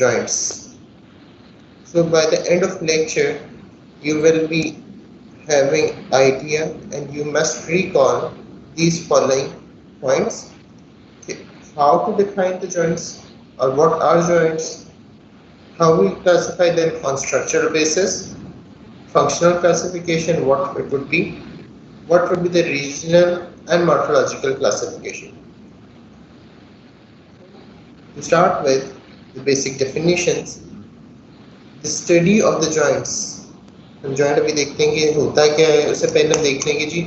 joints. So by the end of lecture, you will be having idea and you must recall these following points. Okay, how to define the joints or what are joints, how we classify them on structural basis, functional classification, what it would be, what would be the regional and morphological classification. To start with the basic definitions, the study of the joints. हम joint अभी देखते हैं कि होता क्या है, उससे पहले हम देखते हैं कि जी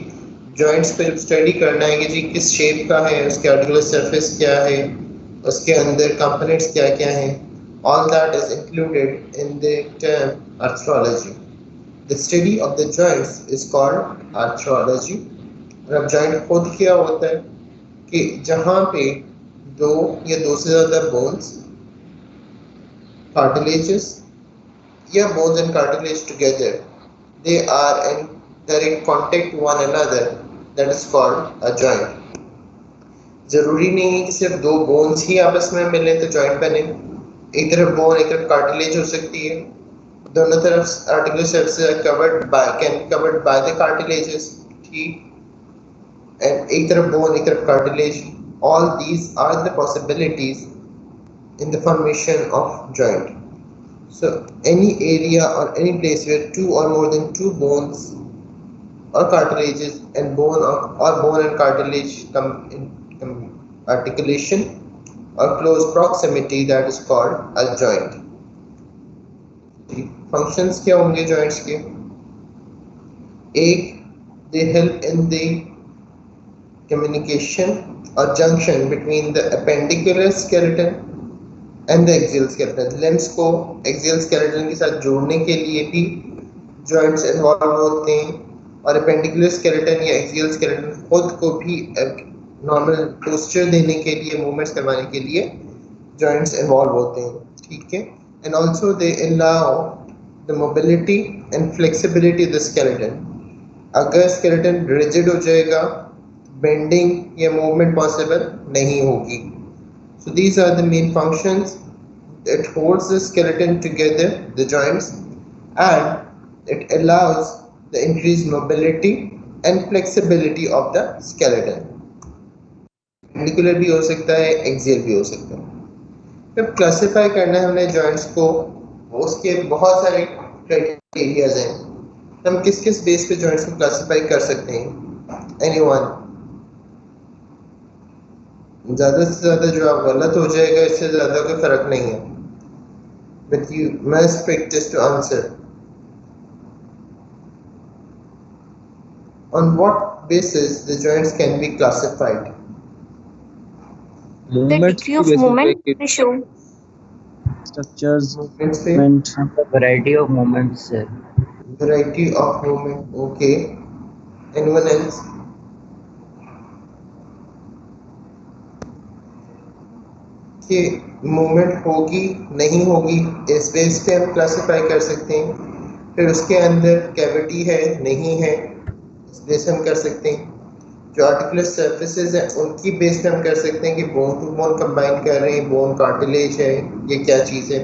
जॉइंट्स पे जब स्टडी करना है कि जी किस शेप का है, उसके आर्टिकुलर सरफेस क्या है, उसके अंदर कंपोनेंट्स क्या क्या हैं, all that is included in the term arthrology. The study of the joints is called arthrology. और अब जॉइंट खुद क्या होता है कि जहाँ पे दो या दो से ज़्यादा बोन्स, cartilages या bones and cartilage together, they are in direct contact one another, that is called a joint. जरूरी नहीं है कि सिर्फ दो बोन्स ही आपस में मिले तो जॉइंट बने, एक तरफ बोन एक तरफ कार्टिलेज हो सकती है, दोनों तरफ articular surface are covered by can be covered by the cartilages, ठीक, and एक तरफ बोन एक तरफ cartilage, all these are the possibilities in the formation of joint. So any area or any place where two or more than two bones or cartilages and bone and cartilage come in articulation or close proximity, that is called a joint. Functions क्या होंगे joints के? एक, they help in the communication or junction between the appendicular skeleton and the axial skeleton. Limbs को axial skeleton के साथ जोड़ने के लिए भी जॉइंट्स इन्वॉल्व होते हैं और एपेंडिकुलर स्केलेटन या एक्सियल स्केलेटन खुद को भी नॉर्मल पोस्चर देने के लिए, मूवमेंट्स करवाने के लिए जॉइंट्स इन्वॉल्व होते हैं, ठीक है. And also they allow the mobility and flexibility of the skeleton. अगर स्केलेटन रिजिड हो जाएगा, बेंडिंग या मूवमेंट पॉसिबल नहीं होगी. So these are the main functions. It holds the skeleton together, the joints, and it allows the increased mobility and flexibility of the skeleton. Appendicular भी हो सकता है, axial भी हो सकता है. जब क्लासिफाई करना है हमने जॉइंट्स को, उसके बहुत सारे क्राइटेरियाज हैं. हम किस किस बेस पे जॉइंट्स को क्लासिफाई कर सकते हैं? Anyone? ज़्यादा से ज़्यादा जो आप गलत हो जाएगा, इससे ज़्यादा कोई फ़र्क नहीं है. But you must practice to answer. On what basis the joints can be classified? The Movements degree of movement they show. structures, Movements पे movement, variety of movements, sir. variety of movement. Okay. Anyone else? कि movement होगी नहीं होगी, इस base पे हम classify कर सकते हैं. फिर उसके अंदर कैविटी है नहीं है, इस बेस पे हम कर सकते हैं. जो आर्टिकुलर सर्फेसेस हैं उनकी बेस पे हम कर सकते हैं कि बोन टू बोन कंबाइन कर रहे हैं, बोन कार्टिलेज है, ये क्या चीज़ है,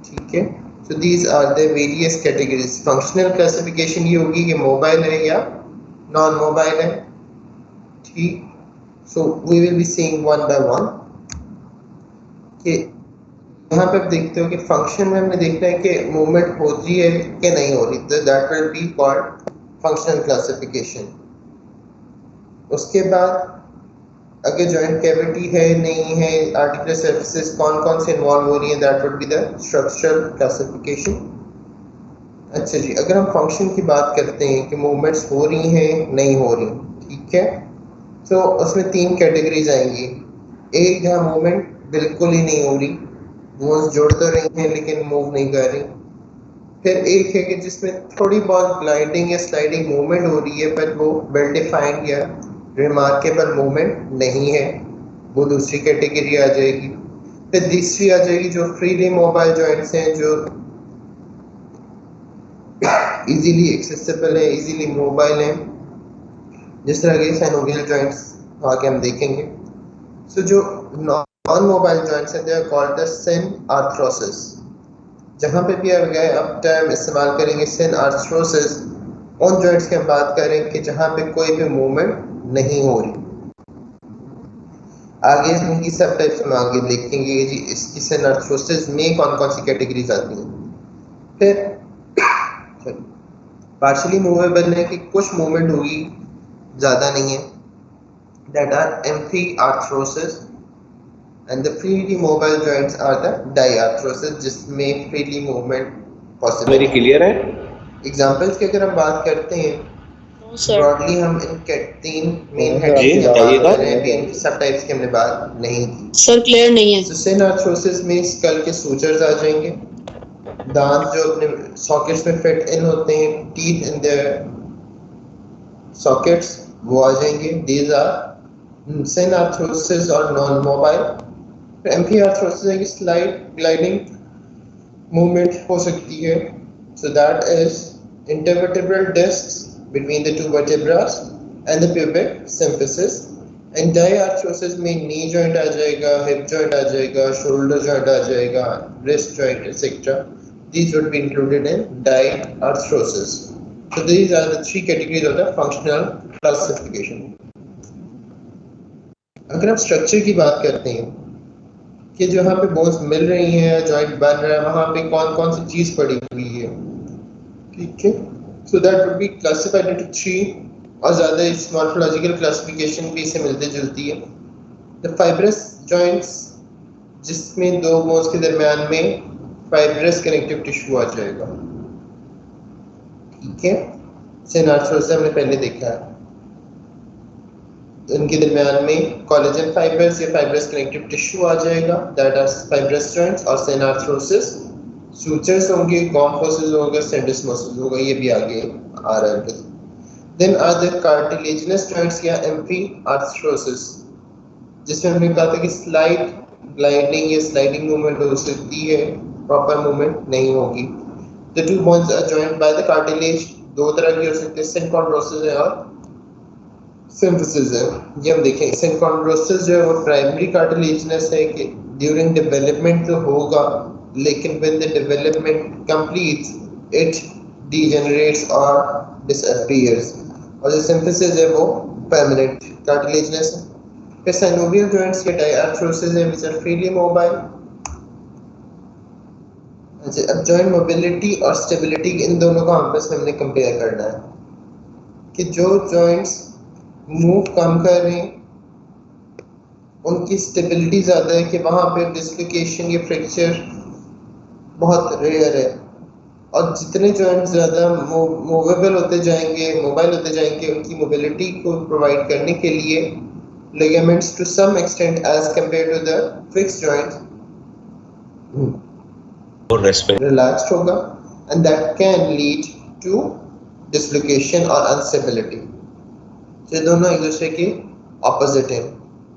ठीक है. So these are the various categories. Functional classification ये होगी कि मोबाइल है या नॉन मोबाइल है, ठीक. So we will be seeing one by one कि यहाँ पे आप देखते हो कि फंक्शन में हमने देखना है कि मूवमेंट होती है कि नहीं हो रही, तो that will be called functional classification. उसके बाद अगर जॉइंट कैविटी है नहीं है, आर्टिकुलर सर्फेसेस कौन कौन से इन्वॉल्व हो रही है, that would be the structural classification. अच्छा जी, अगर हम फंक्शन की बात करते हैं कि मूवमेंट्स हो रही हैं नहीं हो रही, ठीक है, तो उसमें तीन कैटेगरीज आएंगी. एक जहाँ मूवमेंट बिल्कुल ही नहीं हो रही, बोन्स जुड़ तो रही हैं लेकिन मूव नहीं कर रही. फिर एक है कि जिसमें थोड़ी बहुत ग्लाइडिंग या स्लाइडिंग मूवमेंट हो रही है, पर वो वेल डिफाइंड या रिमार्केबल मूवमेंट नहीं है, वो दूसरी कैटेगरी आ जाएगी. फिर तीसरी आ जाएगी जो फ्रीली मोबाइल जॉइंट्स हैं, जो इजीली एक्सेसिबल है, इजीली मोबाइल हैं, जिस तरह के साइनोवियल जॉइंट्स आगे हम देखेंगे. सो जो non-mobile joints हैं, they are called the synarthrosis. जहाँ पे भी आप गए अब टर्म इस्तेमाल करेंगे synarthrosis, उन जॉइंट्स की हम बात करें कि जहाँ पे कोई भी मूवमेंट नहीं हो रही। आगे इनकी सब टाइप्स हम आगे देखेंगे कि जी इसकी synarthrosis में कौन कौन सी कैटेगरीज आती हैं। फिर पार्शली मूवेबल है कि कुछ मूवमेंट होगी, ज़्यादा नहीं है, that are amphiarthrosis, and the freely mobile joints are the diarthrosis, जिसमें freely movement possible मेरी क्लियर है? एग्जाम्पल्स की अगर हम बात करते हैं ब्रॉडली हम इनके 3 मेन हेड्स जी, की बात बताइएगा। कर रहे हैं, अभी इनकी सब टाइप्स की हमने बात नहीं की। सर क्लियर नहीं है। सिनआर्थ्रोसिस में स्कल के सूचर्स आ जाएंगे, दांत जो अपने सॉकेट्स में फिट इन होते हैं, टीथ इन देयर सॉकेट्स, वो आ जाएंगे। दीज आर सिनआर्थ्रोसिस और नॉन मोबाइल। एम्फीआर्थ्रोसिस है कि स्लाइड ग्लाइडिंग मूवमेंट हो सकती है, so that is intervertebral discs between the two vertebrae and the pubic symphysis. And diarthrosis में knee joint आ जाएगा, hip joint आ जाएगा, shoulder joint आ जाएगा, wrist joint etc. These would be included in diarthrosis. So these are the 3 categories of the functional classification. अगर आप structure की बात करते हैं कि जहाँ पे बोन्स मिल रही हैं, जॉइंट बन रहा है, वहाँ पे कौन कौन सी चीज पड़ी हुई है, ठीक है। So that would be classified into 3 और ज़्यादा इस मॉर्फोलॉजिकल क्लासिफिकेशन भी इससे मिलती जुलती है। द फाइब्रस जॉइंट्स, जिसमें 2 बोन्स के दरमियान में फाइब्रस कनेक्टिव टिश्यू आ जाएगा, ठीक है। सिनआर्थ्रोसिस हमने पहले देखा है, इनके दरमियान में कोलेजन फाइबर्स या फाइब्रस कनेक्टिव टिश्यू आ जाएगा, दैट आर फाइब्रस जॉइंट्स। और सिनआर्थ्रोसिस सूचर्स होंगे, कॉम्फोसिस होगा, सिंडिस्मोसिस होगा, ये भी आगे आ रहा है। Then are the cartilaginous joints या एम्फीआर्थ्रोसिस, जिसमें हमने कहा था कि स्लाइड ग्लाइडिंग या स्लाइडिंग मूवमेंट हो सकती है, प्रॉपर मूवमेंट नहीं होगी। The two bones are joined by the cartilage, 2 तरह की हो सकती है, सिंकॉन्ड्रोसिस है और सिंथेसिस है। ये हम देखें, सिंकॉन्ड्रोसिस जो है वो प्राइमरी कार्टिलेजिनस है कि ड्यूरिंग डेवलपमेंट तो होगा, लेकिन when the development completes it degenerates or disappears। और जो सिंथेसिस है वो permanent cartilaginous है। फिर synovial joints या diarthrosis है which are freely mobile। अच्छा, अब joint mobility और stability इन दोनों को आपस में हमने कंपेयर करना है कि जो joints मूव कम कर रहे हैं उनकी स्टेबिलिटी ज़्यादा है कि वहाँ पे डिस्लोकेशन या फ्रैक्चर बहुत रेयर है, और जितने जॉइंट ज़्यादा मूवेबल होते जाएंगे, मोबाइल होते जाएंगे, उनकी मोबिलिटी को प्रोवाइड करने के लिए ligaments to some extent as compare to the fixed joints relaxed होगा, and that can lead to dislocation और अनस्टेबिलिटी। ये दोनों एक दूसरे के ऑपोजिट हैं।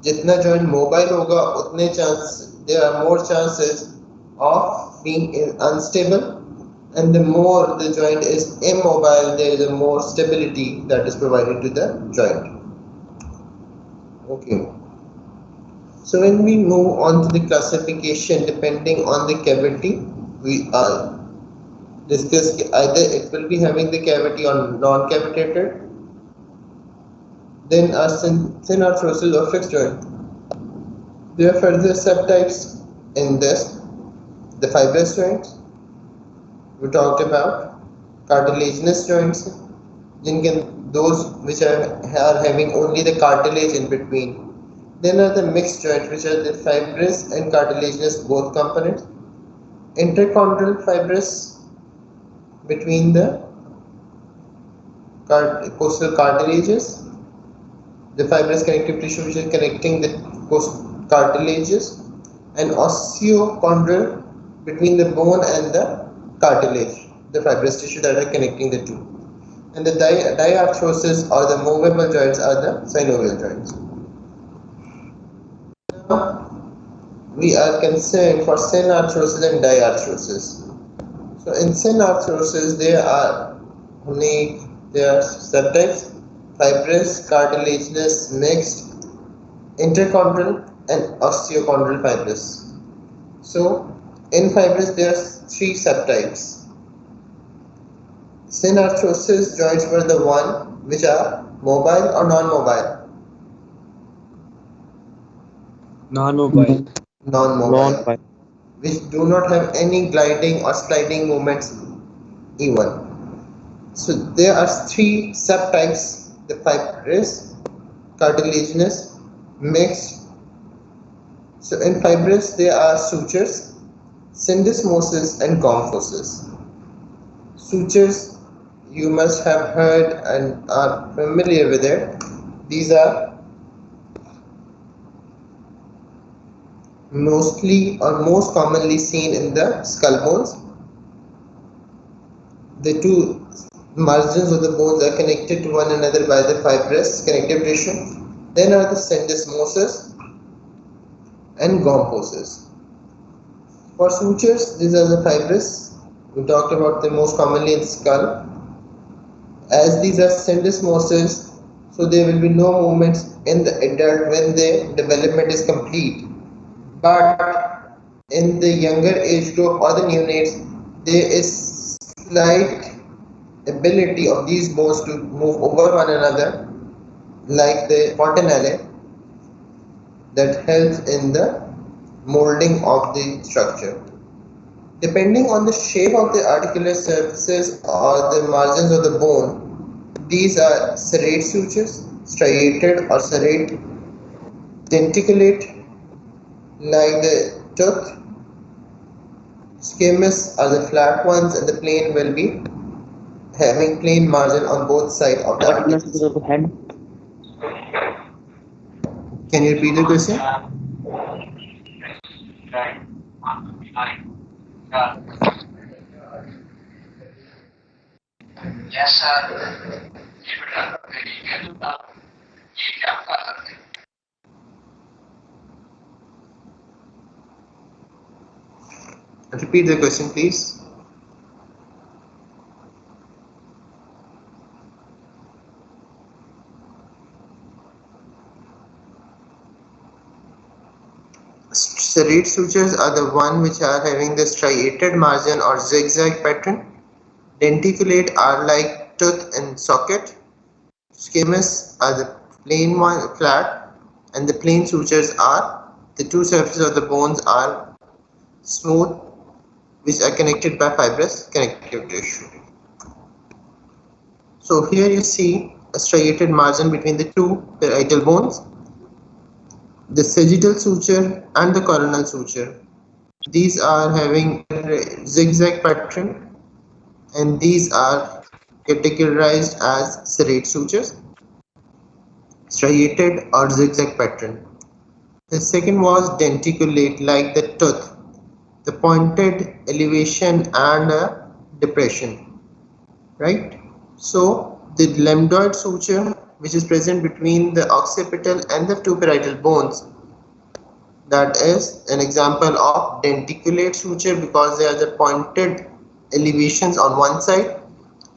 जितना जॉइंट मोबाइल होगा उतने chance, there are more chances of being unstable, and the more the joint is immobile, there is a more stability that is provided to the joint. Okay, so when we move on to the classification depending on the cavity, we are discuss either it will be having the cavity or non-cavitated. Then are synarthrosis or fixed joint. There are further subtypes in this. The fibrous joints we talked about, cartilaginous joints, those which are having only the cartilage in between. Then are the mixed joints, which are the fibrous and cartilaginous both components. Interchondral fibrous between the costal cartilages, the fibrous connective tissue which is connecting the cartilages, and osteochondral between the bone and the cartilage, the fibrous tissue that are connecting the two. And the diarthrosis or the movable joints are the synovial joints. Now we are concerned for synarthrosis and diarthrosis. So in synarthrosis there are subtypes: fibrous, cartilaginous, mixed, interchondral, and osteochondral fibrous. So in fibrous there are three subtypes. Synarthrosis joints were the one which are mobile or non-mobile. Non-mobile. Non-mobile, which do not have any gliding or sliding movements even. So there are three subtypes: the fibrous, cartilaginous, mixed. So in fibrous there are sutures, syndesmosis and gomphosis. Sutures you must have heard and are familiar with it. These are mostly or most commonly seen in the skull bones. The two margins of the bones are connected to one another by the fibrous connective tissue. Then are the syndesmosis and gomphosis. For sutures, these are the fibrous. We talked about them most commonly in the skull. As these are syndesmosis, so there will be no movements in the adult when the development is complete. But in the younger age group or the neonates, there is slight ability of these bones to move over one another, like the fontanelle, that helps in the molding of the structure. Depending on the shape of the articular surfaces or the margins of the bone, these are serrate sutures, striated or serrate, denticulate, like the tooth. Squamous are the flat ones, and the plain will be having plain margin on both sides of the articles. Can you repeat the question? Yes, sir. Repeat the question, please. Serrate sutures are the one which are having the striated margin or zigzag pattern. Denticulate are like tooth and socket. Squamous are the plain one, flat, and the plain sutures are the two surfaces of the bones are smooth, which are connected by fibrous connective tissue. So here you see a striated margin between the two parietal bones, the sagittal suture and the coronal suture. These are having a zigzag pattern, and these are categorized as serrate sutures, striated or zigzag pattern. The second was denticulate, like the tooth, the pointed elevation and a depression, right? So the lambdoid suture, which is present between the occipital and the two parietal bones, that is an example of denticulate suture because they are the pointed elevations on one side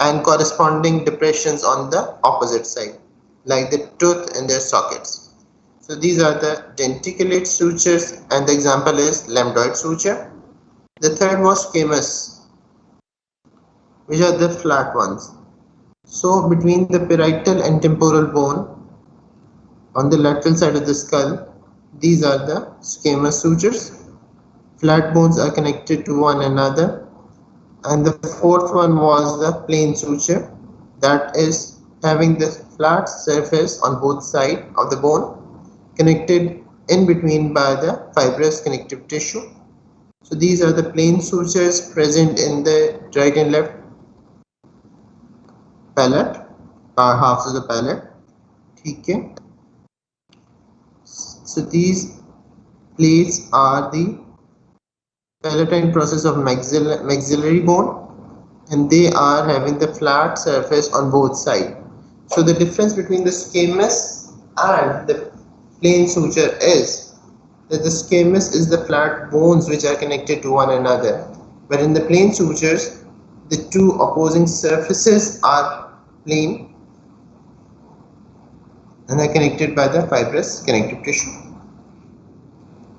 and corresponding depressions on the opposite side, like the tooth and their sockets. So these are the denticulate sutures, and the example is lambdoid suture. The third was squamous, which are the flat ones. So between the parietal and temporal bone on the lateral side of the skull, these are the squamous sutures. Flat bones are connected to one another. And the fourth one was the plain suture, that is having the flat surface on both sides of the bone connected in between by the fibrous connective tissue. So these are the plain sutures present in the right and left palate, halves of the palate. Okay. So these plates are the palatine process of maxillary bone, and they are having the flat surface on both sides. So the difference between the squamous and the plain suture is that the squamous is the flat bones which are connected to one another, but in the plain sutures the two opposing surfaces are plain and are connected by the fibrous connective tissue.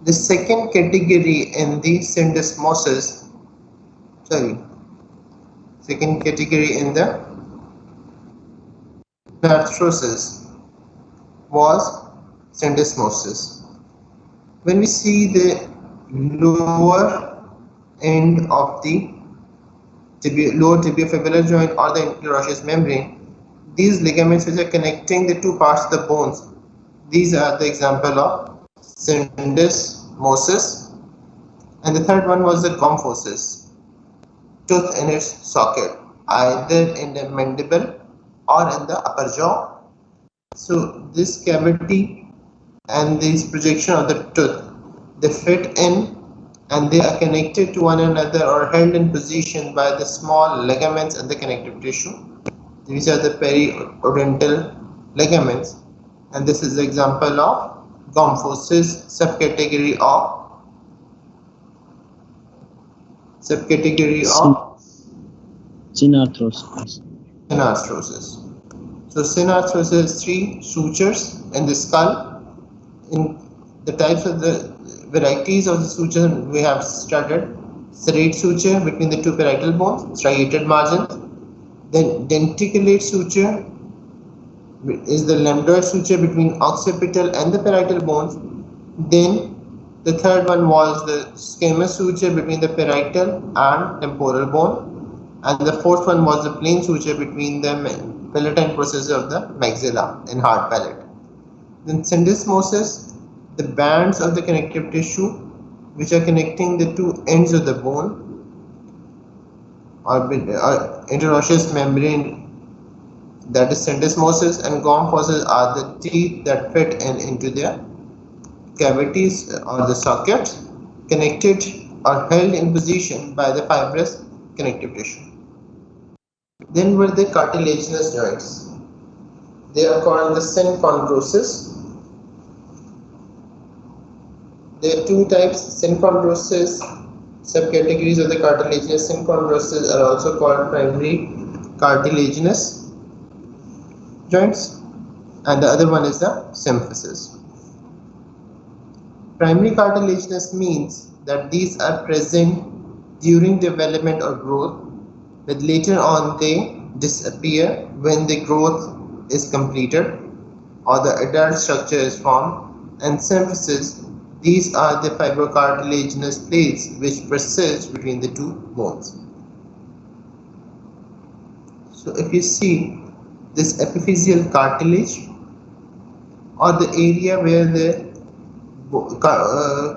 The second category in the syndesmosis, second category in the synarthrosis was syndesmosis. When we see the lower end of the lower tibiofibular joint or the interosseous membrane, these ligaments which are connecting the two parts of the bones, these are the example of syndesmosis. And the third one was the gomphosis, tooth in its socket, either in the mandible or in the upper jaw. So this cavity and this projection of the tooth, they fit in and they are connected to one another or held in position by the small ligaments and the connective tissue. These are the periodontal ligaments, and this is the example of gomphosis, subcategory of Synarthrosis. synarthrosis. So synarthrosis is three sutures in the skull. In the types of the varieties of the suture we have studied: serrate suture between the two parietal bones, striated margins. Then denticulate suture is the lambdoid suture between occipital and the parietal bones. Then the third one was the squamous suture between the parietal and temporal bone, and the fourth one was the plain suture between the palatine process of the maxilla in hard palate. Then syndesmosis, the bands of the connective tissue which are connecting the two ends of the bone or interosseous membrane, that is syndesmosis, and gomphosis are the teeth that fit into their cavities or the sockets, connected or held in position by the fibrous connective tissue. Then were the cartilaginous joints. They are called the synchondrosis. There are two types: synchondrosis. Subcategories of the cartilaginous synchondrosis are also called primary cartilaginous joints, and the other one is the symphysis. Primary cartilaginous means that these are present during development or growth, but later on they disappear when the growth is completed or the adult structure is formed. And symphysis, these are the fibrocartilaginous plates which persist between the two bones. So if you see this epiphyseal cartilage, or the area where the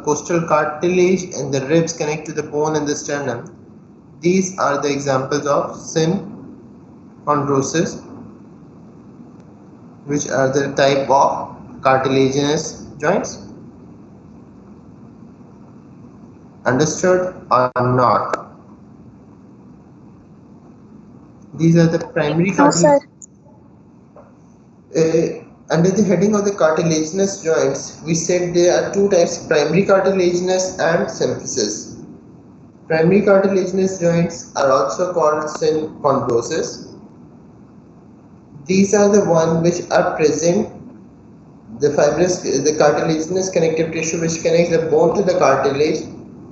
costal cartilage and the ribs connect to the bone and the sternum, these are the examples of synchondrosis, which are the type of cartilaginous joints. Understood or not? These are the primary cartilaginous. Under the heading of the cartilaginous joints, we said there are two types: primary cartilaginous and symphysis. Primary cartilaginous joints are also called synchondrosis. These are the ones which are present, the cartilaginous connective tissue which connects the bone to the cartilage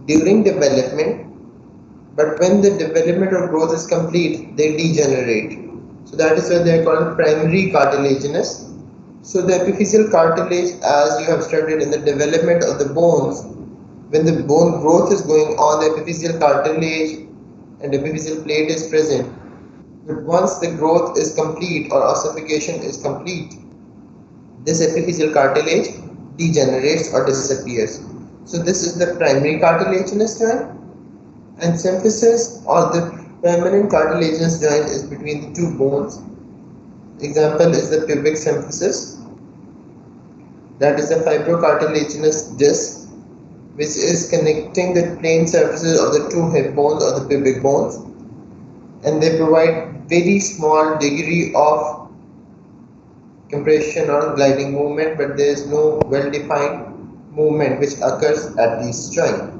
during development, but when the development or growth is complete, they degenerate. So that is why they are called primary cartilaginous. So the epiphyseal cartilage, as you have studied in the development of the bones, when the bone growth is going on, the epiphyseal cartilage and epiphyseal plate is present. But once the growth is complete or ossification is complete, this epiphyseal cartilage degenerates or disappears. So this is the primary cartilaginous joint, and symphysis or the permanent cartilaginous joint is between the two bones. Example is the pubic symphysis, that is the fibrocartilaginous disc which is connecting the plane surfaces of the two hip bones or the pubic bones, and they provide very small degree of compression or gliding movement, but there is no well-defined movement which occurs at these joints.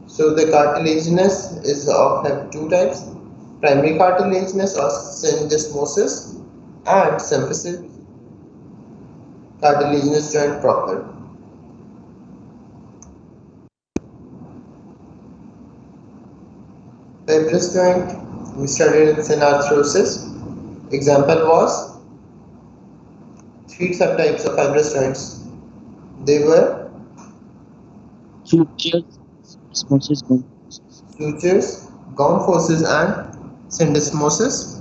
So the cartilaginous have two types: primary cartilaginous or syndesmosis, and symphysis cartilaginous joint proper. Fibrous joint, we studied in Synarthrosis. Example was three subtypes of fibrous joints. They were Sutures, syndesmosis, goncosis. sutures, gomphosis, and syndesmosis.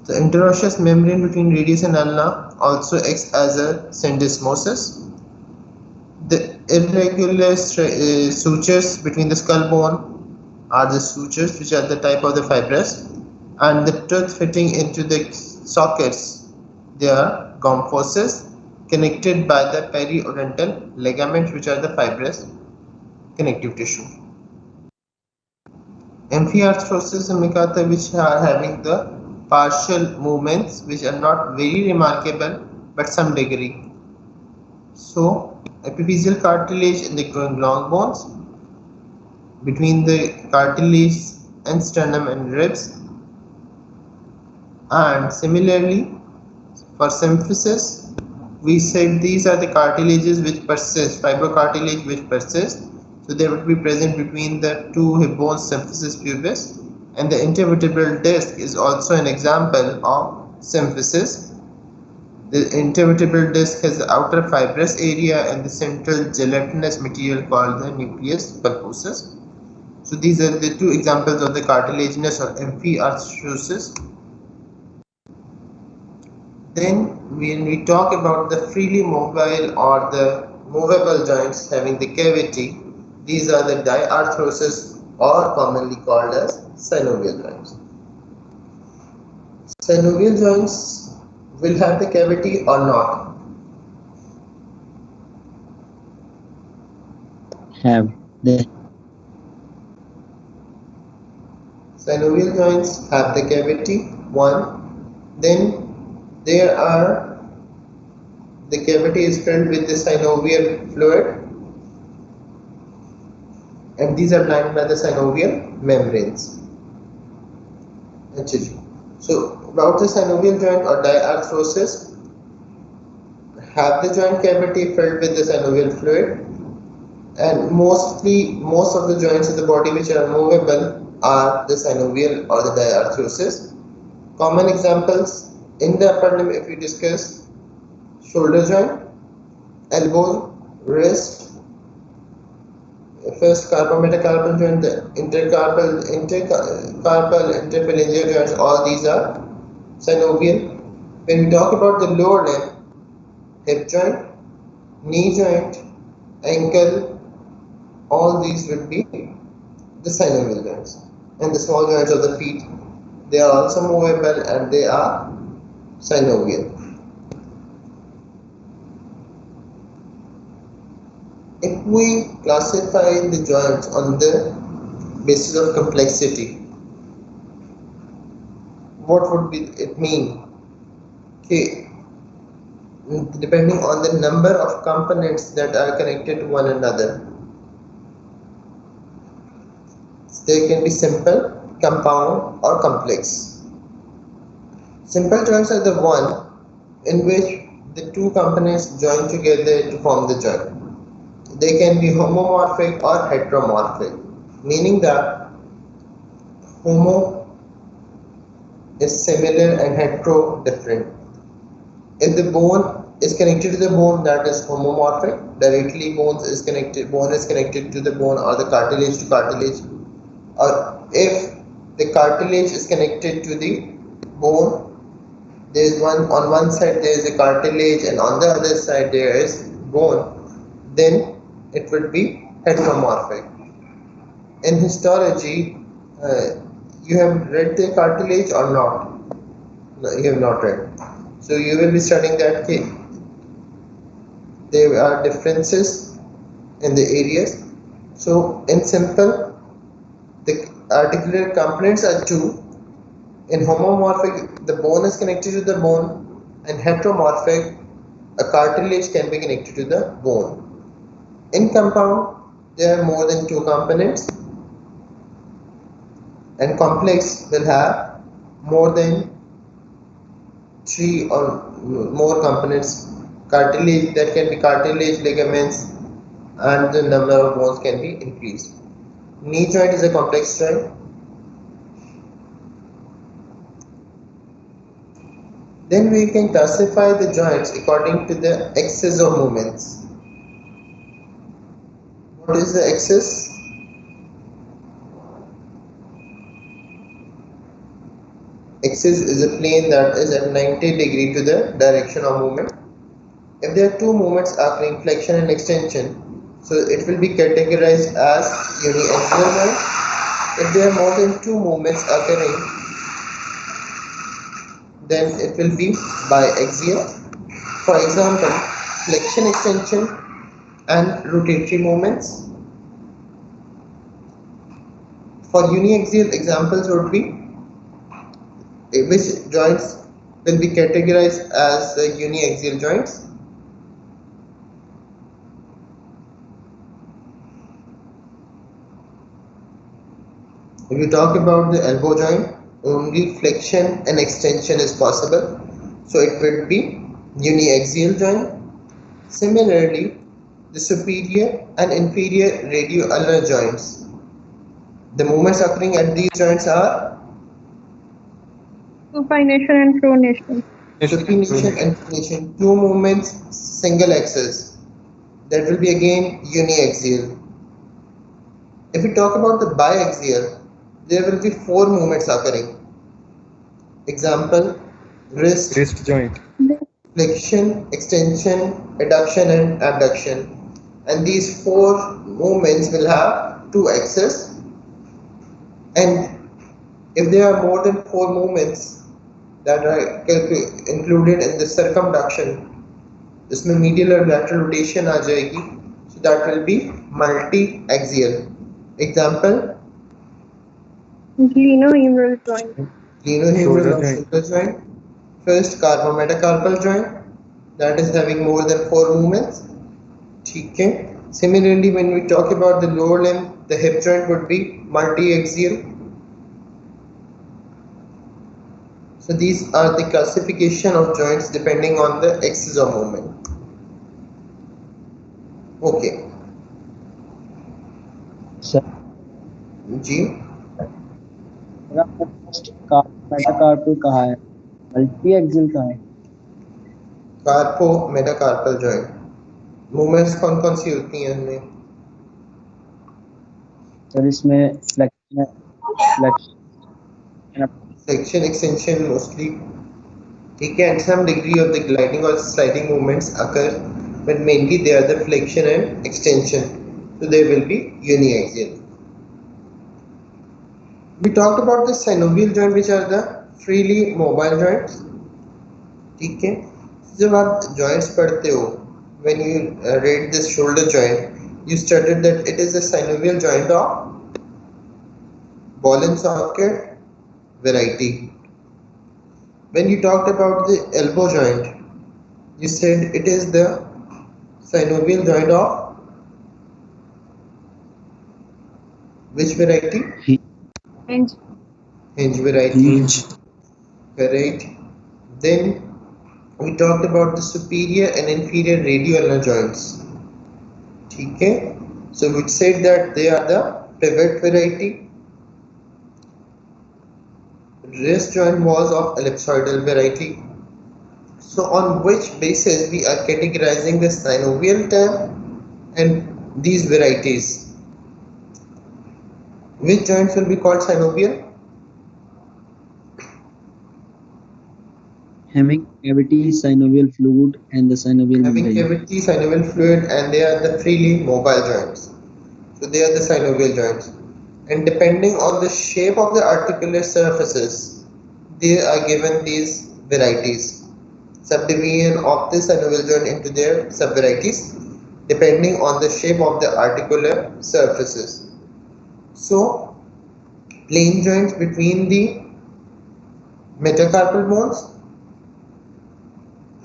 The interosseous membrane between radius and ulna also acts as a syndesmosis. The irregular sutures between the skull bone are the sutures, which are the type of the fibrous, and the tooth fitting into the sockets, they are gomphoses, connected by the periodontal ligaments, which are the fibrous connective tissue. Amphiarthrosis and which are having the partial movements, which are not very remarkable, but some degree. So, epiphyseal cartilage in the long bones between the cartilage and sternum and ribs, and similarly for symphysis we said these are the cartilages which persist, fibrocartilage which persist, so they would be present between the two hip bones, symphysis pubis, and the intervertebral disc is also an example of symphysis. The intervertebral disc has the outer fibrous area and the central gelatinous material called the nucleus pulposus. So these are the two examples of the cartilaginous or amphiarthrosis. Then when we talk about the freely mobile or the movable joints having the cavity, these are the diarthrosis or commonly called as synovial joints. Synovial joints will have the cavity or not? Have they Synovial joints have the cavity, one. Then there are, the cavity is filled with the synovial fluid, and these are lined by the synovial membranes. So about the synovial joint or diarthrosis, have the joint cavity filled with the synovial fluid, and most of the joints in the body which are movable are the synovial or the diarthrosis. Common examples in the upper limb, if we discuss, shoulder joint, elbow, wrist, first carpal metacarpal joint, the intercarpal, interphalangeal joints, all these are synovial. When we talk about the lower limb, hip joint, knee joint, ankle, all these would be the synovial joints. And the small joints of the feet, they are also movable and they are synovial. If we classify the joints on the basis of complexity, what would it mean? Okay, depending on the number of components that are connected to one another, they can be simple, compound, or complex. Simple joints are the one in which the two components join together to form the joint. They can be homomorphic or heteromorphic, meaning that homo is similar and hetero different. If the bone is connected to the bone, that is homomorphic. Directly bone is connected to the bone, or the cartilage to cartilage. Or if the cartilage is connected to the bone, there is on one side there is a cartilage and on the other side there is bone, then it would be heteromorphic. In histology, you have read the cartilage or not? No, you have not read. So you will be studying that case. There are differences in the areas. So in simple, the articular components are two. In homomorphic, the bone is connected to the bone, and heteromorphic, a cartilage can be connected to the bone. In compound, there are more than two components, and complex will have more than three or more components. Cartilage, that can be cartilage, ligaments, and the number of bones can be increased. Knee joint is a complex joint. Then we can classify the joints according to the axis of movements. What is the axis? Axis is a plane that is at 90 degree to the direction of movement. If there are two movements occurring, flexion and extension, so it will be categorized as uniaxial joint. If there are more than two movements occurring, then it will be biaxial. For example, flexion, extension and rotatory movements. For uniaxial, examples would be which joints will be categorized as uniaxial joints. If you talk about the elbow joint, only flexion and extension is possible, so it would be uniaxial joint. Similarly, the superior and inferior radioulnar joints. The movements occurring at these joints are supination and pronation. supination and pronation. Two movements, single axis. That will be again uniaxial. If we talk about the biaxial, there will be four movements occurring. Example, wrist joint, flexion, extension, adduction and abduction. And these four movements will have two axes. And if there are more than four movements that are included in the circumduction, इसमें medial और lateral rotation आ जाएगी, so that will be multi-axial. Example, glenohumeral joint. glenohumeral or shoulder joint. First, metacarpal joint, that is having more than four movements. ठीक है. Similarly, when we talk about the lower limb, the hip joint would be multi-axial. So these are the classification of joints depending on the axis of movement. Okay. Sir ji. मेरा first metacarpal कहाँ है, multi axial कहाँ है? कार्पो metacarpal joint. Movements कौन कौन सी होती हैं इनमें? सर इसमें फ्लेक्शन extension mostly. ठीक है, and some degree of the gliding or sliding movements occur, but mainly they are the flexion and extension, so they will be uniaxial. We talked about the synovial joint, which are the freely mobile joints. ठीक है, जब आप joints पढ़ते हो, when you read this shoulder joint, you studied that it is a synovial joint of ball and socket variety. When you talked about the elbow joint, you said it is the synovial joint of which variety? Hinge. Hinge variety. Correct. Then we talked about the superior and inferior radioulnar joints. ठीक है. So we said that they are the pivot variety. Wrist joint was of ellipsoidal variety. So on which basis we are categorizing the synovial term and these varieties? Which joints will be called synovial? having cavity, synovial fluid, and the synovial Having membrane. cavity, synovial fluid, and they are the freely mobile joints. So they are the synovial joints. And depending on the shape of the articular surfaces, they are given these varieties. Subdivision of the synovial joint into their subvarieties depending on the shape of the articular surfaces. So, plane joints between the metacarpal bones,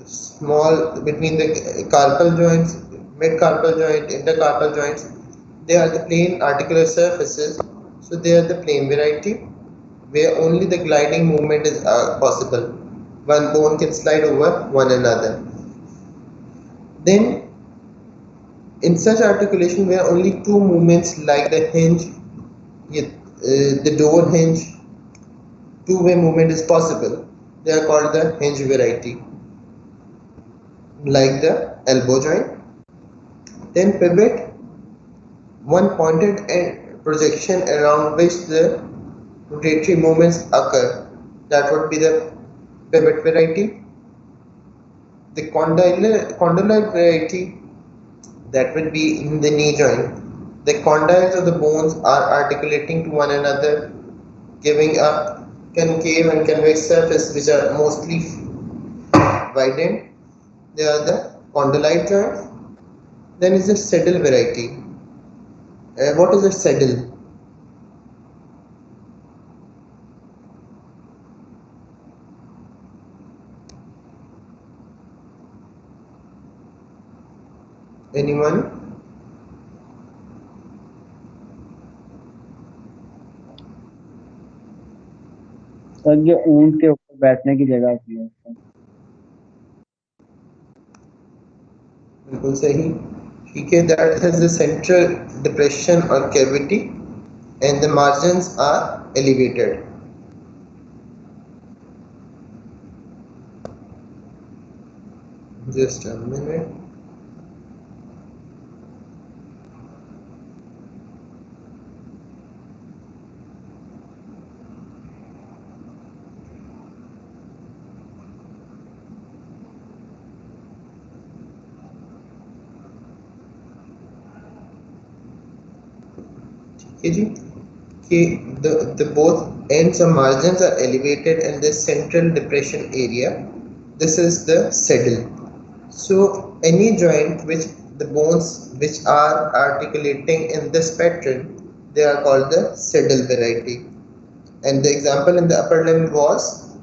small between the carpal joints, mid-carpal joint, intercarpal joints, they are the plane articular surfaces, so they are the plane variety where only the gliding movement is possible. One bone can slide over one another. Then in such articulation where only two movements like the hinge the door hinge two-way movement is possible. They are called the hinge variety, like the elbow joint. Then pivot, one pointed end projection around which the rotatory movements occur. That would be the pivot variety. The condylar variety, that would be in the knee joint. The condyles of the bones are articulating to one another, giving a concave and convex surface which are mostly widened. They are the condylite joints. Then is the saddle variety. What is a saddle? Anyone? Sir जो ऊंट के ऊपर बैठने की जगह होती है बिल्कुल सही. ठीक है, that has the central depression or cavity and the margins are elevated. Just a minute. ठीक है जी, कि the both ends or margins are elevated in the central depression area. This is the saddle. So any joint which the bones which are articulating in this pattern, they are called the saddle variety. And the example in the upper limb was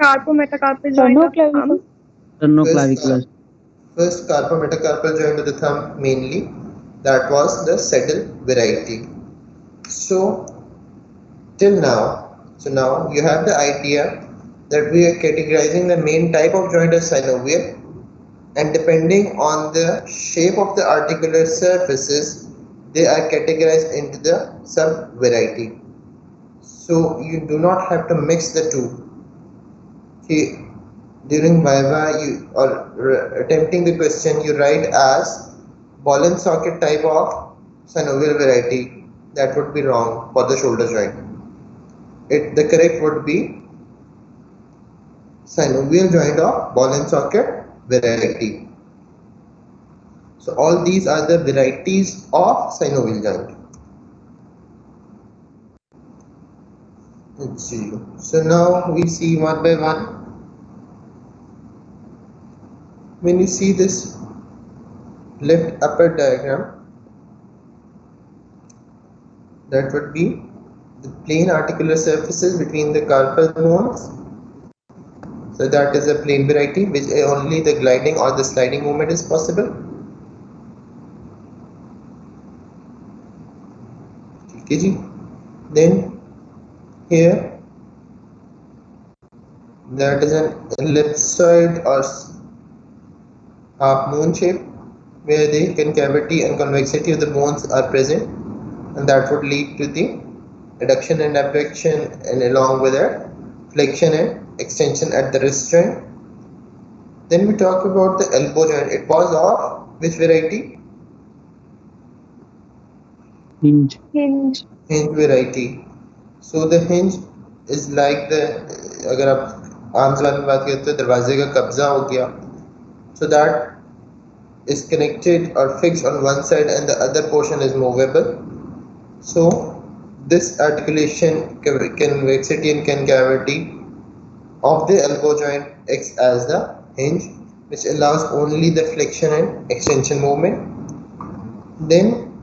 Carpometacarpal joint of the thumb. sternoclavicular. first carpometacarpal joint of the thumb mainly. That was the saddle variety. So till now, you have the idea that we are categorizing the main type of joint as synovial, and depending on the shape of the articular surfaces, they are categorized into the sub variety. So you do not have to mix the two. Okay, during viva or attempting the question, you write as ball and socket type of synovial variety. That would be wrong for the shoulder joint. The correct would be synovial joint of ball and socket variety. So all these are the varieties of synovial joint. Let's see. So now we see one by one. When you see this left upper diagram, that would be the plane articular surfaces between the carpal bones. So that is a plane variety which only the gliding or the sliding movement is possible. Okay, ji. Then here, that is an ellipsoid or half moon shape where the concavity and convexity of the bones are present, and that would lead to the adduction and abduction, and along with that flexion and extension at the wrist joint. Then we talk about the elbow joint. It was of which variety? Hinge. Hinge. Hinge variety. So the hinge is like the, अगर आप आम ज़बान में बात करते हो, दरवाजे का कब्जा हो गया. So that is connected or fixed on one side and the other portion is movable. So this articulation, convexity and concavity of the elbow joint acts as the hinge, which allows only the flexion and extension movement. Then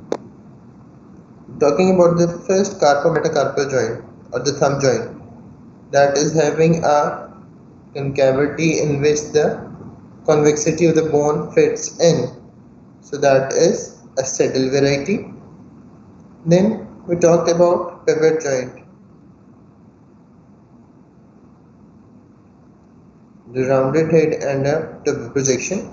talking about the first carpometacarpal joint or the thumb joint, that is having a concavity in which the convexity of the bone fits in. So that is a saddle variety. Then we talked about pivot joint. The rounded head and a projection.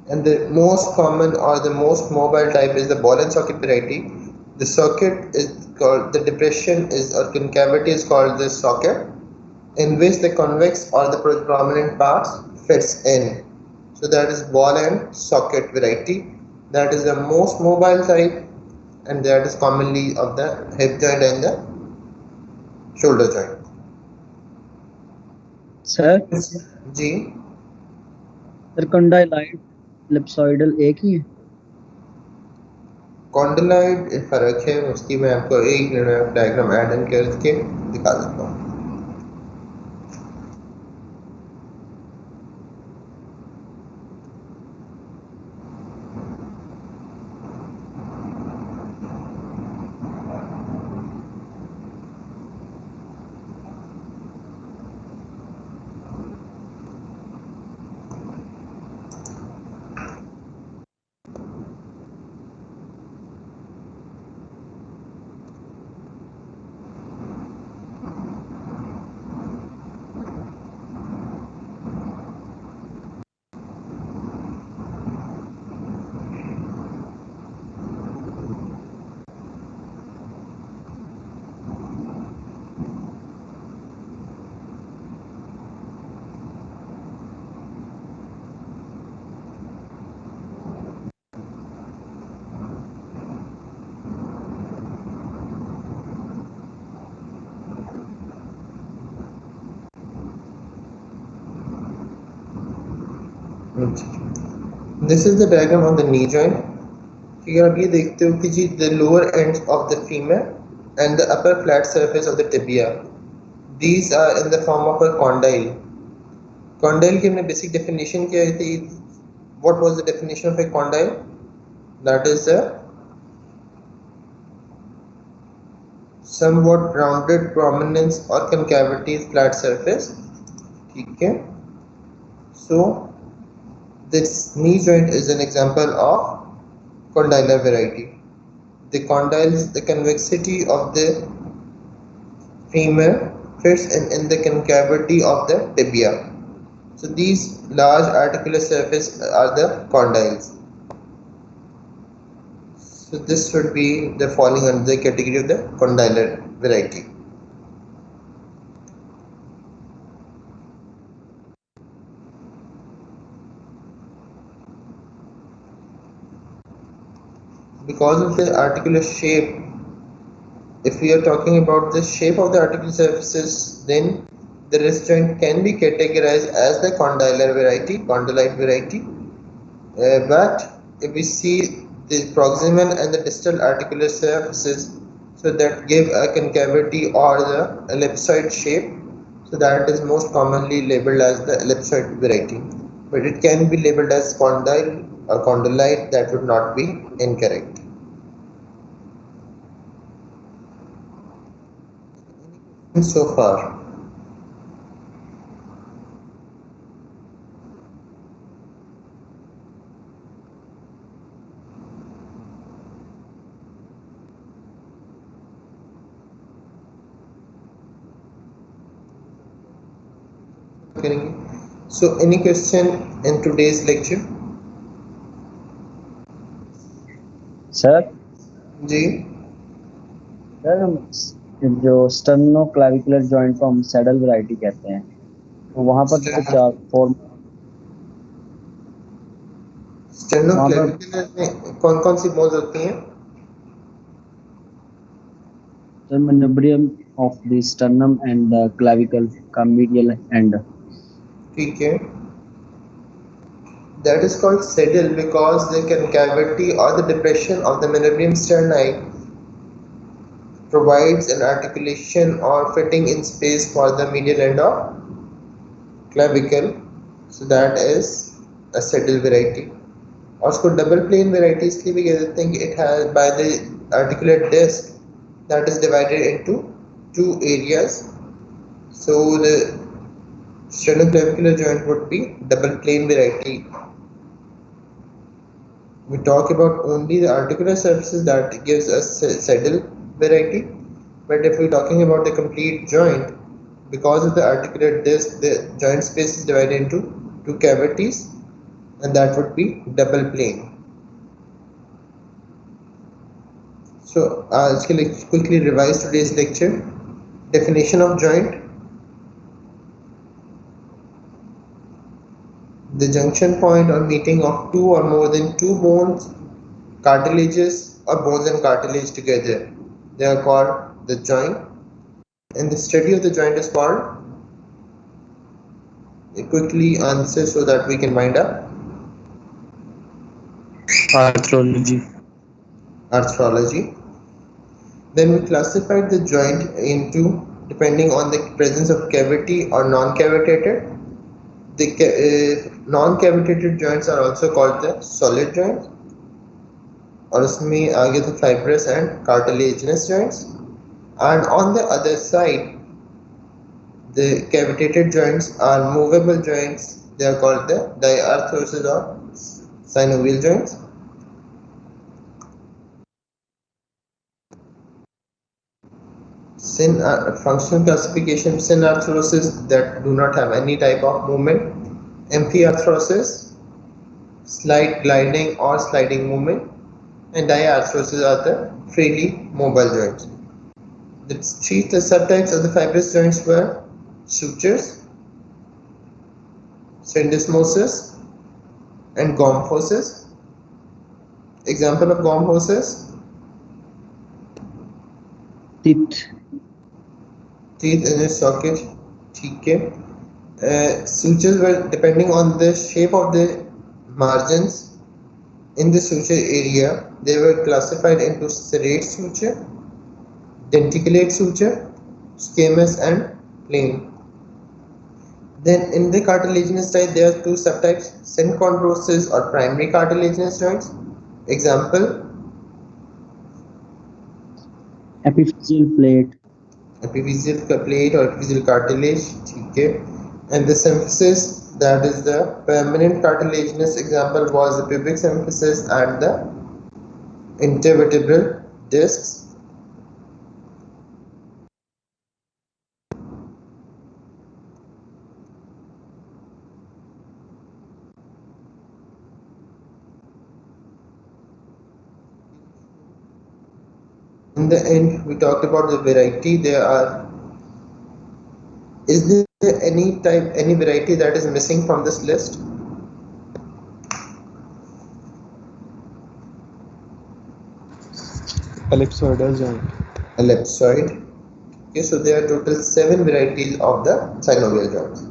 And the most common or the most mobile type is the ball and socket variety, The socket is called, the depression is or concavity is called the socket, in which the convex or the prominent parts fits in. So that is ball and socket variety. That is the most mobile type, and that is commonly of the hip joint and the shoulder joint. Sir ji sir condyloid ellipsoidal एक ही है? कॉन्डिलाइड फर्क है उसकी, मैं आपको एक minute diagram add करके दिखा देता हूँ. This is the diagram of the knee joint. ठीक है, आप ये देखते हो कि जी the lower ends of the femur and the upper flat surface of the tibia, these are in the form of a condyle. Condyle की हमने basic definition क्या थी? What was the definition of a condyle? That is a somewhat rounded prominence or concavity flat surface. ठीक है, so this knee joint is an example of condylar variety. The condyles, the convexity of the femur fits in the concavity of the tibia. So these large articular surface are the condyles. So this should be the falling under the category of the condylar variety. Because of the articular shape, if we are talking about the shape of the articular surfaces, then the wrist joint can be categorized as the condylar variety, condylite variety. But if we see the proximal and the distal articular surfaces, so that give a concavity or the ellipsoid shape, so that is most commonly labeled as the ellipsoid variety. But it can be labeled as condyle or condylite, that would not be incorrect. So far, so any question in today's lecture? Sir ji sir जो sternoclavicular joint को हम saddle variety कहते हैं, तो वहां पर तो चार फॉर्म. स्टर्नोक्लेविकुलर में कौन कौन सी बोन्स होती हैं? The manubrium of the sternum and the clavicle का medial end. ठीक है, that is called saddle because the concavity or the depression of the manubrium sterni provides an articulation or fitting in space for the medial end of clavicle. So that is a saddle variety. और उसको double plane variety इसलिए भी कह देते हैं कि it has by the articular disc that is divided into two areas. So the sternoclavicular joint would be double plane variety. We talk about only the articular surfaces, that gives us saddle variety. But if we're talking about the complete joint, because of the articular disc, the joint space is divided into two cavities, and that would be double plane. So I'll quickly revise today's lecture. Definition of joint: the junction point or meeting of two or more than two bones, cartilages, or bones and cartilage together. They are called the joint, and the study of the joint is called, quickly answer so that we can wind up, Arthrology. arthrology. Then we classified the joint into, depending on the presence of cavity or non-cavitated. The non-cavitated joints are also called the solid joints, और उसमें आगे थे fibrous and cartilaginous joints. And on the other side, the cavitated joints are movable joints. They are called the diarthrosis or synovial joints. Functional classification: synarthrosis, that do not have any type of movement; amphiarthrosis, slight gliding or sliding movement; and diarthrosis are the freely mobile joints. The subtypes of the fibrous joints were sutures, syndesmosis, and gomphosis. Example of gomphosis: teeth in a socket. ठीक है. Sutures were, depending on the shape of the margins in the suture area, they were classified into serrate suture, denticulate suture, squamous, and plain. Then in the cartilaginous type, there are two subtypes: synchondrosis or primary cartilaginous joints. Example: epiphyseal plate. Epiphyseal plate or epiphyseal cartilage. ठीक है. And the symphysis, that is the permanent cartilaginous. Example was the pubic symphysis and the intervertebral discs. In the end, we talked about the variety. Is there any variety that is missing from this list? Ellipsoidal joint. Ellipsoid. Okay, so there are total 7 varieties of the synovial joints.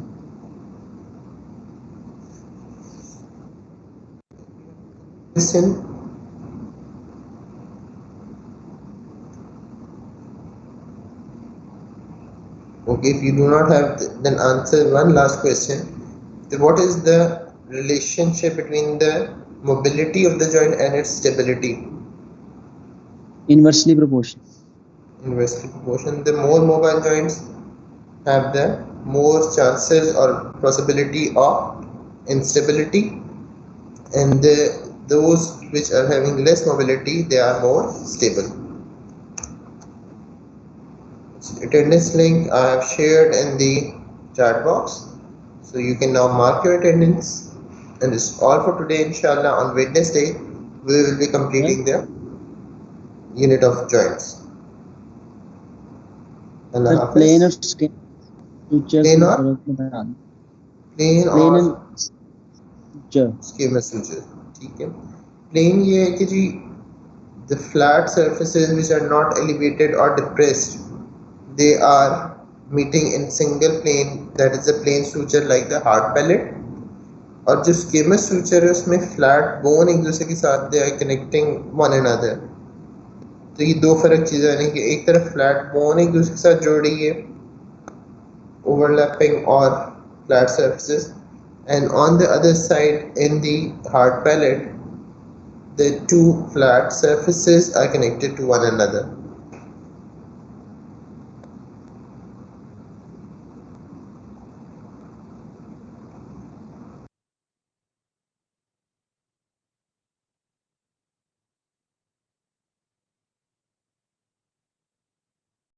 Listen. Okay, if you do not have, then answer one last question. What is the relationship between the mobility of the joint and its stability? Inversely proportional. Inversely proportional. The more mobile joints have the more chances or possibility of instability, and those which are having less mobility, they are more stable. Attendance link I have shared in the chat box, so you can now mark your attendance. And this is all for today. Inshallah, on Wednesday we will be completing the unit of joints. Allah Hafiz. Plain or sutures. Plain और squamous suture. ठीक है. Plain ये है कि जी the flat surfaces which are not elevated or depressed, they are meeting in single plane, that is a plain suture like the hard palate. और जो squamous suture है उसमें flat bone एक दूसरे के साथ they are connecting one another. तो ये दो फर्क चीज़ें यानी कि एक तरफ flat bone एक दूसरे के साथ जोड़ रही है, overlapping or flat surfaces, and on the other side in the hard palate the two flat surfaces are connected to one another.